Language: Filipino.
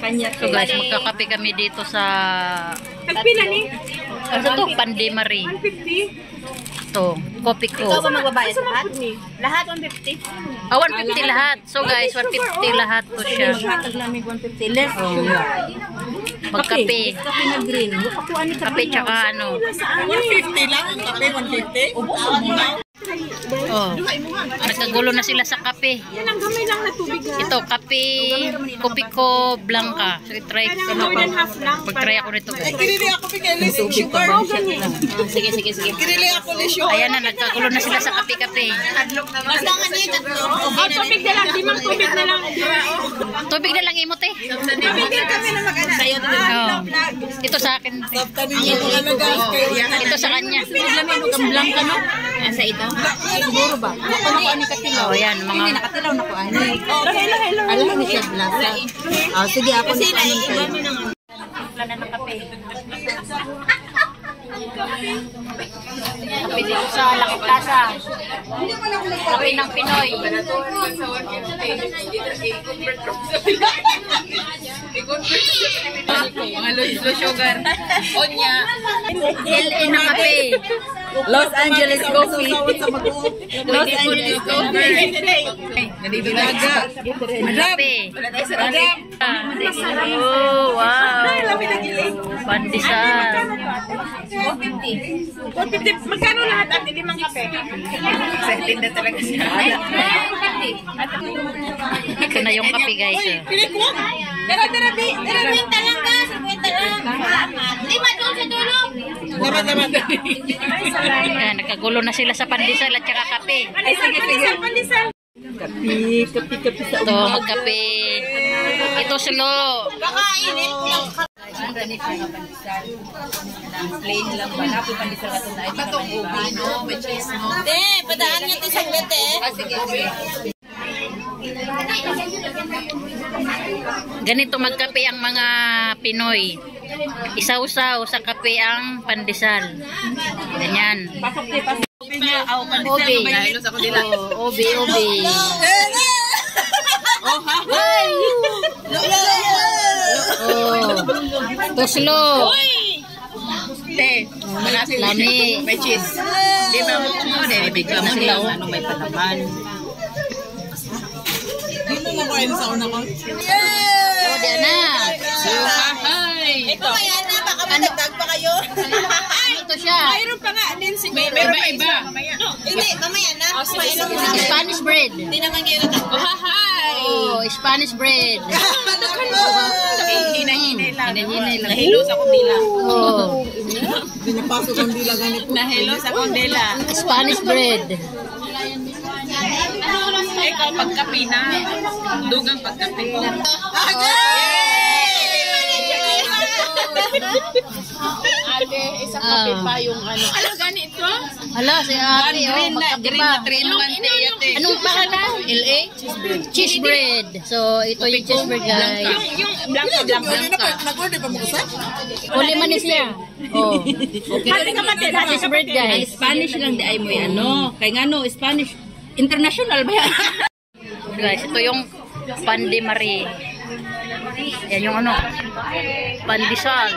kanya. So guys, magkakape kami dito sa Nagpila ni? ano to? Pandemari. 150. To, kopi ko. Ikaw ba magbabayad lahat? Lahat 150? 150 lahat. So guys, 150 lahat to siya. Maghatag lamig 150. Less Oh. sugar. Magkape. Kape na green. Kape tsaka ano. 150 lang? Kape 150? Oh. Nagkagulo na sila sa kape. Yan ang gamay lang na tubig ha. Ito, kape Kopiko Blanca. So, try ko na More than half lang. pag-try ako nito guys. Kinili ako pinili sugar. Sige, sige, sige. Kinili ako ni sugar. Ayan na, nagkagulo na sila sa kape-kape. Basta nga niya, tatlo. Oh, tubig na lang. Dimang tubig na lang. Tubig na lang imot eh. Tubig din kami na mag-ana. Sa'yo Oh. Ito sa akin. Tapos niyo kung ano guys kayo. Ito sa kanya. Ang blanca, no? Sa ito? Siguro ba? Ako na ani katilaw. Oh, yan, mga Nakatilaw na ko ani. Alam ni siya blasa. Ah, sige ako na ano kayo. plana ng kape. Kape dito sa Laki Plaza. Kape ng Pinoy. Mga sugar. Onya. LA na kape. Los Angeles Coffee. Los Angeles Coffee. Nadidilaga. Kape. Oh, wow. Pandesal. 150. Magkano lahat ang limang kape? Excited na talaga siya. Ito na yung kape guys. Pinta lang ka, 50 lang. Lima doon sa dulo. Naman. Ayan, nagkagulo na sila sa pandesal at saka kape. Ay, sige. Pandesal. Kape sa Ito, magkape. Ito silo. kakainin ko lang. Plain lang ba? Napo pandesal ka tunay. Batong ubi, no? May cheese, no? Padaan nga tayo saglit Sige. Ganito magkape ang mga Pinoy. Isaw-saw sa kape ang pandesal. Ganyan. Obi. Nahilos ako nila. Oh, obi. Oh, hi! Oh. Toslo. Te, Lami. may cheese. Di ba mo bigla mo sila ano may palaman. Di mo makain sa una ko. Oh, di na. Hi! Ito kaya na, baka madagdag pa kayo. Ito siya. Mayroon pa nga din siguro. Iba. Hindi, mamaya na. Spanish bread. Hindi naman kayo natakbo. Oh, Spanish bread. Hinahinay lang. Hinahinay lang. Nahilos ako dila. Oh, Pinapasok ang dila ganito. Nahilos ako dila. Spanish bread. Ikaw pagkape na. Dugang pagkape. Ate, isang kape pa yung ano. Ano ganito? Hala, si ate. Oh, magkape pa. 3-1 Anong pangalan? LA? Cheese bread. So, ito yung cheese bread, guys. Yung blanca. Nag-order pa mo ko sa? Uli man ni siya. Oh. Okay. Ate kapatid. Cheese bread, guys. Spanish lang di ay mo yan, no? Kaya nga no, Spanish. International ba yan? Guys, ito yung Pandemari. Yan yung ano, pandesal.